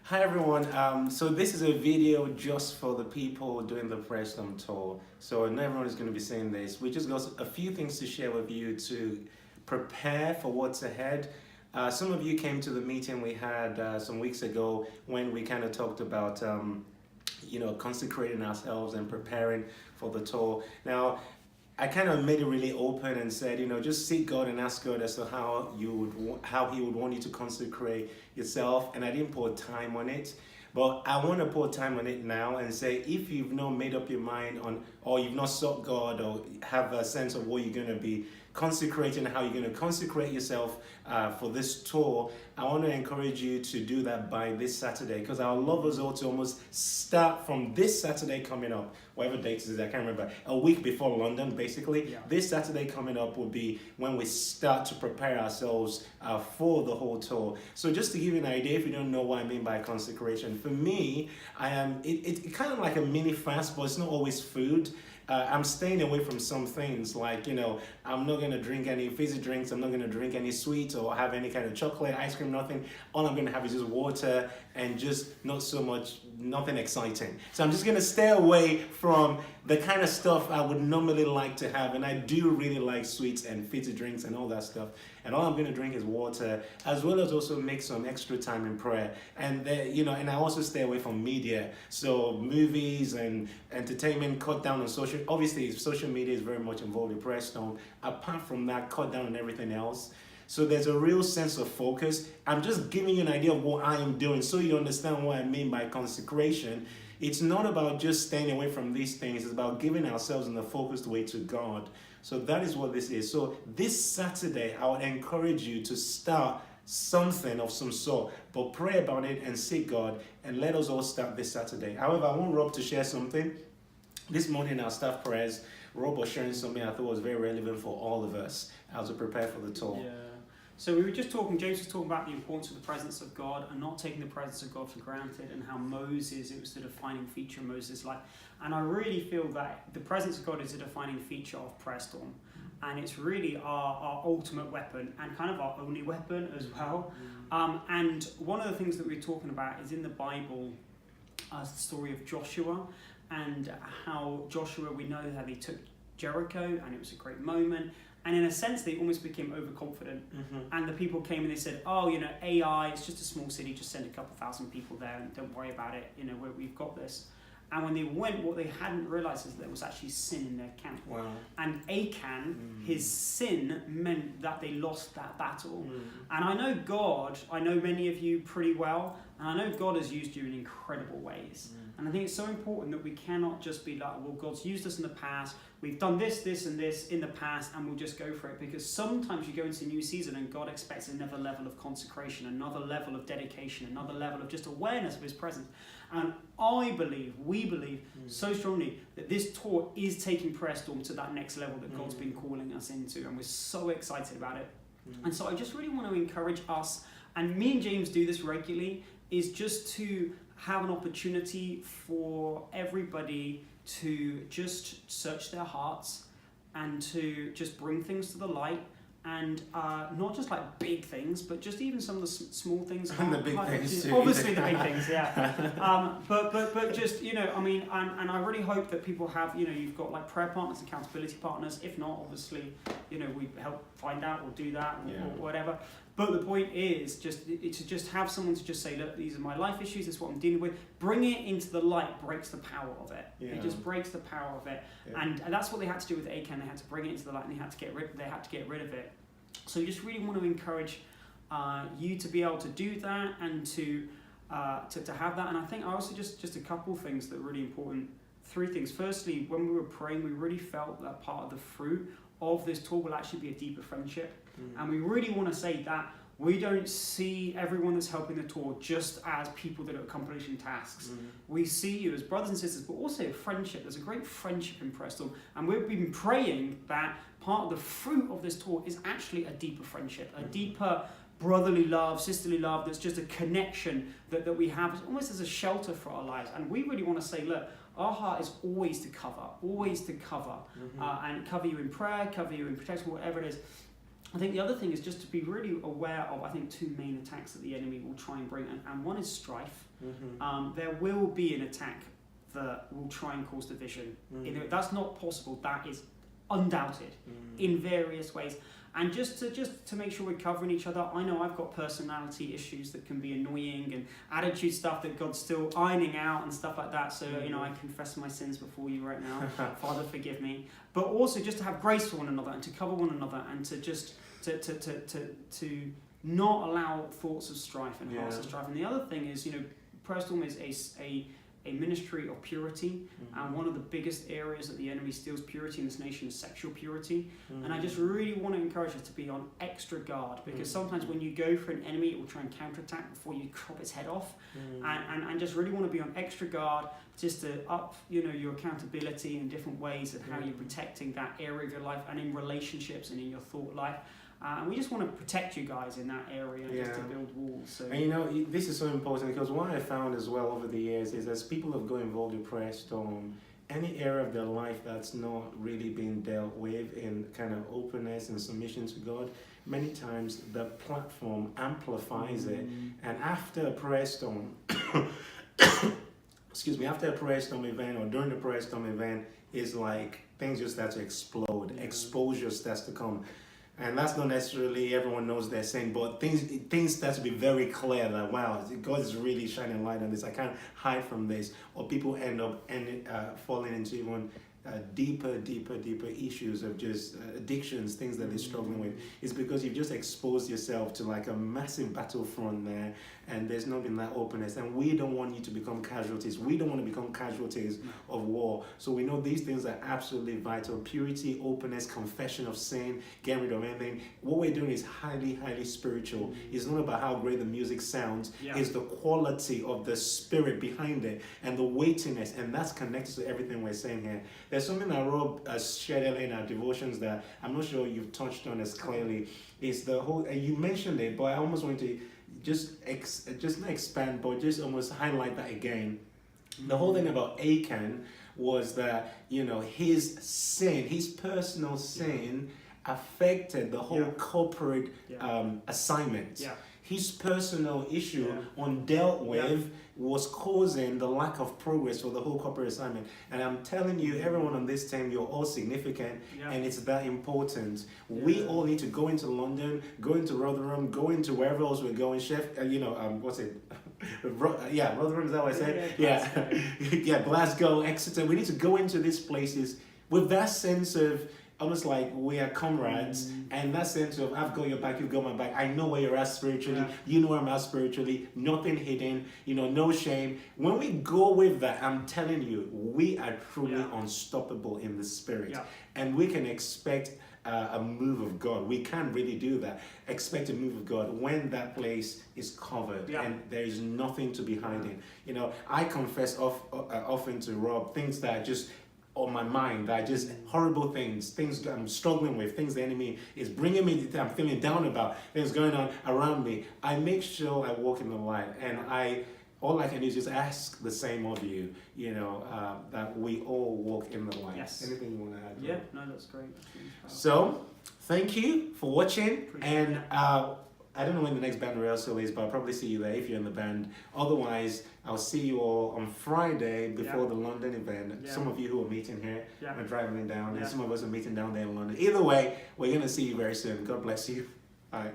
Hi everyone. So this is a video just for the people doing the Preston tour. So not everyone is going to be seeing this. We just got a few things to share with you to prepare for what's ahead. Some of you came to the meeting we had some weeks ago when we kind of talked about consecrating ourselves and preparing for the tour. Now, I kind of made it really open and said, just seek God and ask God as to how He would want you to consecrate yourself. And I didn't put time on it, but I want to put time on it now and say, if you've not made up your mind on, or you've not sought God, or have a sense of what you're going to be consecrating, how you're going to consecrate yourself for this tour, I want to encourage you to do that by this Saturday, because I would love us all to almost start from this Saturday coming up, whatever date it is, I can't remember, a week before London, basically. Yeah. This Saturday coming up will be when we start to prepare ourselves for the whole tour. So just to give you an idea, if you don't know what I mean by consecration, for me, it's kind of like a mini fast, but it's not always food. I'm staying away from some things, like, I'm not going to drink any fizzy drinks, I'm not going to drink any sweets or have any kind of chocolate, ice cream, nothing. All I'm going to have is just water and just nothing exciting. So I'm just going to stay away from the kind of stuff I would normally like to have, and I do really like sweets and fizzy drinks and all that stuff. And all I'm going to drink is water, as well as also make some extra time in prayer. And and I also stay away from media. So movies and entertainment, cut down on obviously social media is very much involved in Preston. Apart from that, cut down on everything else. So there's a real sense of focus. I'm just giving you an idea of what I am doing so you understand what I mean by consecration. It's not about just staying away from these things. It's about giving ourselves in a focused way to God. So that is what this is. So this Saturday, I would encourage you to start something of some sort, but pray about it and seek God, and let us all start this Saturday. However, I want Rob to share something. This morning in our staff prayers, Rob was sharing something I thought was very relevant for all of us as we prepare for the tour. Yeah. So we were just talking, James was talking about the importance of the presence of God and not taking the presence of God for granted, and how Moses, it was the defining feature of Moses' life. And I really feel that the presence of God is a defining feature of Preston. And it's really our ultimate weapon, and kind of our only weapon as well. And one of the things that we're talking about is in the Bible, the story of Joshua, and how Joshua, we know how they took Jericho, and it was a great moment. And in a sense, they almost became overconfident. And the people came and they said, Ai, it's just a small city, just send a couple thousand people there and don't worry about it, we've got this. And when they went, what they hadn't realized is that there was actually sin in their camp. Wow. And Achan, his sin meant that they lost that battle. And I know many of you pretty well, and I know God has used you in incredible ways. And I think it's so important that we cannot just be like, well, God's used us in the past, we've done this, this, and this in the past, and we'll just go for it. Because sometimes you go into a new season and God expects another level of consecration, another level of dedication, another level of just awareness of His presence. And we believe so strongly that this tour is taking Prayer Storm to that next level that God's been calling us into, and we're so excited about it. And so I just really want to encourage us, and me and James do this regularly, is just to have an opportunity for everybody to just search their hearts and to just bring things to the light. And not just like big things, but just even some of the small things. And the big things too. Obviously the big things, yeah. But just, and I really hope that people have, you've got like prayer partners, accountability partners. If not, obviously, we help find out or do that or whatever. But the point is to just have someone to just say, look, these are my life issues, this is what I'm dealing with. Bring it into the light breaks the power of it. Yeah. It just breaks the power of it. Yeah. And that's what they had to do with Achan. They had to bring it into the light, and they had to get rid of it. So we just really want to encourage you to be able to do that, and to have that. And I think I also just a couple things that are really important. 3 things. Firstly, when we were praying, we really felt that part of the fruit of this tour will actually be a deeper friendship. And we really want to say that we don't see everyone that's helping the tour just as people that are accomplishing tasks. We see you as brothers and sisters, but also a friendship. There's a great friendship in Preston, and we've been praying that part of the fruit of this tour is actually a deeper friendship, a deeper brotherly love, sisterly love, that's just a connection that we have almost as a shelter for our lives. And we really want to say, look, our heart is always to cover, and cover you in prayer, cover you in protection, whatever it is. I think the other thing is just to be really aware of, I think, two main attacks that the enemy will try and bring, and one is strife. There will be an attack that will try and cause division. That's not possible. That is undoubted in various ways. And just to make sure we're covering each other, I know I've got personality issues that can be annoying, and attitude stuff that God's still ironing out and stuff like that. So, I confess my sins before you right now. Father, forgive me. But also just to have grace for one another and to cover one another, and to just to not allow thoughts of strife and hearts of strife. And the other thing is, Prayer Storm is a ministry of purity, and one of the biggest areas that the enemy steals purity in this nation is sexual purity. And I just really want to encourage us to be on extra guard, because sometimes when you go for an enemy, it will try and counterattack before you chop its head off. And just really want to be on extra guard, just to up your accountability in different ways of how you're protecting that area of your life, and in relationships and in your thought life. And we just want to protect you guys in that area, just to build walls. So. And this is so important, because what I found as well over the years is, as people have got involved in Prayer Storm, any area of their life that's not really being dealt with in kind of openness and submission to God, many times the platform amplifies it. And after a Prayer Storm, after a Prayer Storm event, or during the Prayer Storm event, is like things just start to explode, exposure starts to come. And that's not necessarily everyone knows their sin, but things start to be very clear that, wow, God is really shining light on this. I can't hide from this. Or people end up falling into even deeper issues of just addictions, things that they're struggling with. It's because you've just exposed yourself to like a massive battlefront there, and there's not been that openness. And we don't want you to become casualties. We don't want to become casualties of war. So we know these things are absolutely vital. Purity, openness, confession of sin, getting rid of anything. What we're doing is highly spiritual. It's not about how great the music sounds. It's the quality of the spirit behind it, and the weightiness, and that's connected to everything we're saying here. There's something that Rob shared earlier in our devotions that I'm not sure you've touched on as clearly. It's the whole, you mentioned it, but I almost want to just not expand, but just almost highlight that again. The whole thing about Achan was that, his sin, his personal sin, affected the whole corporate assignment. His personal issue undealt with was causing the lack of progress for the whole corporate assignment. And I'm telling you, everyone on this team, you're all significant, and it's that important. We all need to go into London, go into Rotherham, go into wherever else we're going. What's it? Rotherham, is that what I said? Glasgow, Exeter. We need to go into these places with that sense of almost like we are comrades, and that sense of I've got your back, you've got my back. I know where you're at spiritually, you know where I'm at spiritually, nothing hidden, no shame. When we go with that, I'm telling you, we are truly unstoppable in the spirit, and we can expect a move of God. We can't really do that. Expect a move of God when that place is covered and there is nothing to be hiding. I confess often to Rob things that just on my mind, that are just horrible things that I'm struggling with, things the enemy is bringing me, that I'm feeling down about, things going on around me. I make sure I walk in the light, and all I can do is just ask the same of you, that we all walk in the light. Yes. Anything you want to add? Yeah, no, that's great. So, thank you for watching, and I don't know when the next band rehearsal is, but I'll probably see you there if you're in the band. Otherwise, I'll see you all on Friday before the London event. Some of you who are meeting here are driving down, and some of us are meeting down there in London. Either way, we're going to see you very soon. God bless you. Bye.